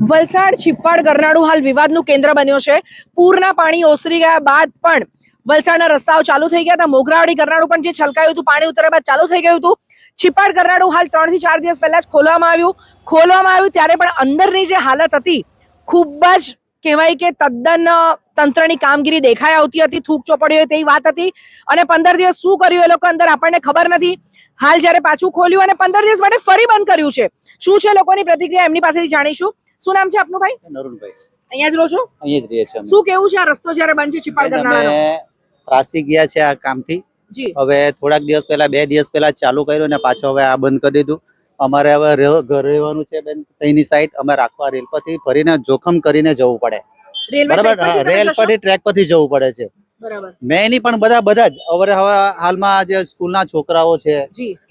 વલસાડ છીફવાડ ગરનાળું હાલ વિવાદનું કેન્દ્ર બન્યો છે। પૂરના પાણી ઓસરી ગયા બાદ પણ વલસાડના રસ્તાઓ ચાલુ થઈ ગયા હતા। મોગરાવાડી ગરનાળું પણ જે છલકાયું હતું, પાણી ઉતર્યા બાદ ચાલુ થઈ ગયું હતું। છીફવાડ ગરનાળું હાલ 3 થી 4 દિવસ પહેલા જ ખોલવામાં આવ્યું ત્યારે પણ અંદરની જે હાલત હતી ખૂબ જ કહેવાય કે તદ્દન તંત્રની કામગીરી દેખાઈ આવતી હતી। થૂક ચોપડી હોય તેવી વાત હતી અને 15 દિવસ શું કર્યું એ લોકો અંદર આપણને ખબર નથી। હાલ જ્યારે પાછું ખોલ્યું અને 15 દિવસ માટે ફરી બંધ કર્યું છે, શું છે લોકોની પ્રતિક્રિયા એમની પાસેથી જાણીશું। શું નામ છે આપનું ભાઈ? નરુણભાઈ। અહીંયા જ રહો છો? અહીંયા જ રહીએ છીએ અમે। શું કેવું છે આ રસ્તો જ્યારે બંધ છે છીફવાડ ગરનાળાનો? ત્રાસી ગયા છે આ કામથી। જી હવે થોડાક દિવસ પહેલા 2 દિવસ પહેલા ચાલુ કર્યું ને પાછો હવે આ બંધ કરી દીધું। અમારે હવે ઘર રહેવાનું છે બેન, અહીંની સાઈડ અમે રાખવા રેલ પરથી ફરીને જોખમ કરીને જવું પડે, બરાબર? રેલ પરથી ટ્રેક પરથી જવું પડે છે, બરાબર। મેં નહીં પણ બધા જ હવે હાલમાં જે સ્કૂલના છોકરાઓ છે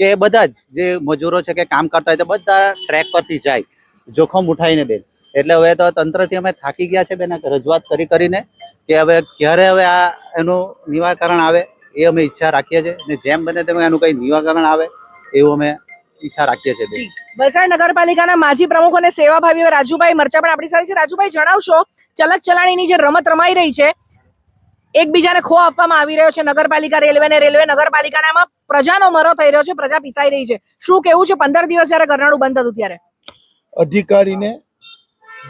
કે બધા જ જે મજૂરો છે કે કામ કરતા હોય તો બધા ટ્રેક પરથી જાય જોખમ ઉઠાઈને બેન। એટલે હવે તો તંત્રથી અમે થાકી ગયા છે બેન, રજૂઆત કરીને કે હવે ક્યારે હવે આ એનું નિવારણ આવે એ અમે ઈચ્છા રાખીએ છીએ ને જેમ બને તેમ એનું કઈ નિવારણ આવે એવું અમે ઈચ્છા રાખીએ છીએ બેન। વલસાડ નગરપાલિકાના માજી પ્રમુખ અને સેવાભાવી રાજુભાઈ મરચા પણ આપણી સાથે છે। રાજુભાઈ, જણાવશો ચલક ચલાણીની જે રમત રમાઈ રહી છે, એકબીજાને ખો આપવામાં આવી રહ્યો છે, નગરપાલિકા રેલવે ને રેલવે નગરપાલિકાનામાં પ્રજાનો મરો થઈ રહ્યો છે, પ્રજા પીસાઈ રહી છે, શું કેવું છે? 15 દિવસ જયારે ગરનાળું બંધ હતું ત્યારે અધિકારીને,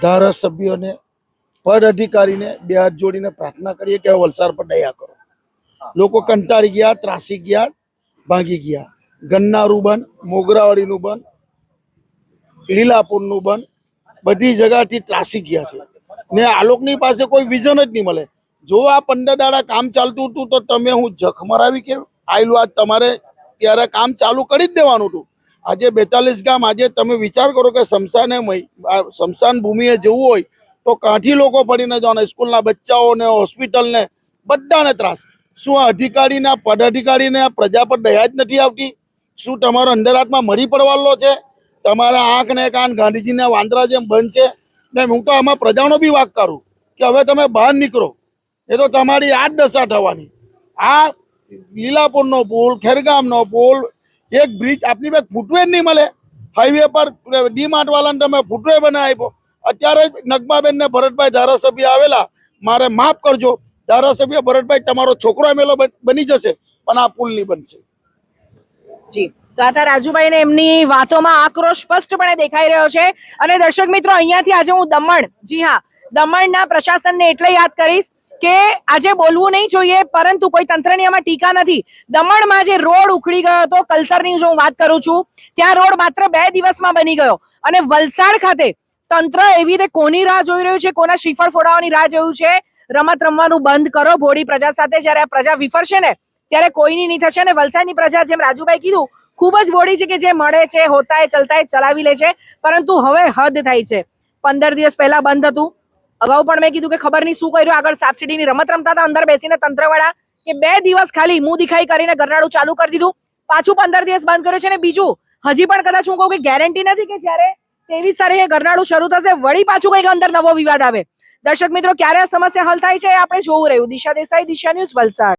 ધારાસભ્યોને, પદ અધિકારીને 2 હાથ જોડીને પ્રાર્થના કરીએ કે વલસાડ પર દયા કરો। લોકો કંટાળી ગયા, ત્રાસી ગયા, ભાગી ગયા। ગરનાળું બંધ, મોગરાવાડીનું બંધ, લીલાપુરનું બંધ, બધી જગ્યાથી ત્રાસી ગયા છે ને આ લોકોની પાસે કોઈ વિઝન જ નહીં મળે। જો આ 15 દાડા કામ ચાલતું હતું તો તમે હું જખ મરાવી કે આયલું આજ તમારે ત્યારે કામ ચાલુ કરી જ દેવાનું હતું। આજે 42 ગામ, આજે તમે વિચાર કરો કે સ્મશાન ભૂમિએ જવું હોય તો કાંઠી લોકો પડીને જવાના, સ્કૂલના બચ્ચાઓને, હોસ્પિટલને, બધાને ત્રાસ। શું આ અધિકારીને, પદ અધિકારીને પ્રજા પર દયા જ નથી આવતી? શું તમારો અંદરાત્મા મળી પડવાલો છે? તમારા આંખ ને કાન ગાંધીજીના વાંદરા જેમ બંધ છે ને? હું તો આમાં પ્રજાનો બી વાક કરું કે હવે તમે બહાર નીકળો, એ તો તમારી આ જ દશા થવાની। આ લીલાપુરનો પુલ, ખેરગામનો પુલ, એક બ્રિજ આપની પાસે ફૂટવે જ નહીં મળે। હાઈવે પર ડીમાર્ટ વાળાને તમે ફૂટવે બનાવી આપ્યો। અત્યારે નગમાબેન ને ભરતભાઈ ધારાસભ્ય આવેલા, મારે માફ કરજો ધારાસભ્ય ભરતભાઈ, તમારો છોકરો એમએલએ બની જશે પણ આ પુલ નહીં બનશે। જી, તો આ રાજુભાઈ ને એમની વાતોમાં આક્રોશ સ્પષ્ટપણે દેખાઈ રહ્યો છે। અને દર્શક મિત્રો, અહીંયાથી આજે હું દમણ, જી હા, દમણના પ્રશાસનને એટલે યાદ કરીશ કે આજે બોલવું નહીં જોઈએ, પરંતુ કોઈ તંત્રની આમાં ટીકા નથી। દમણમાં જે રોડ ઉખડી ગયો હતો, કલસરની જો હું વાત કરું છું, ત્યાં રોડ માત્ર 2 દિવસમાં બની ગયો અને વલસાડ ખાતે તંત્ર એવી રીતે કોની રાહ જોઈ રહ્યું છે, કોના શ્રીફળ ફોડાવવાની રાહ જોયું છે? રમત રમવાનું બંધ કરો ભોળી પ્રજા સાથે। જ્યારે આ પ્રજા વિફરશે ને ત્યારે કોઈની નહીં થશે। અને વલસાડની પ્રજા, જેમ રાજુભાઈ કીધું, ખૂબ જ ભોળી છે કે જે મળે છે, હોતાય ચલતાય ચલાવી લે છે, પરંતુ હવે હદ થાય છે। 15 દિવસ પહેલા બંધ હતું, અગાઉ પણ મેં કીધું કે ખબર નહીં શું કર્યું, આગળ સાબસિડીની રમત રમતા હતા અંદર બેસીને તંત્રવાળા, કે 2 દિવસ ખાલી મું દિખાઈ કરીને ગરનાળું ચાલુ કરી દીધું, પાછું 15 દિવસ બંધ કર્યું છે। અને બીજું, હજી પણ કદાચ હું કહું કે ગેરંટી નથી કે જ્યારે 23 તારીખે ગરનાળું શરૂ થશે વળી પાછું કંઈક અંદર નવો વિવાદ આવે। દર્શક મિત્રો, ક્યારે આ સમસ્યા હલ થાય છે એ આપણે જોવું રહ્યું। દિશા દેસાઈ, દિશા ન્યૂઝ, વલસાડ।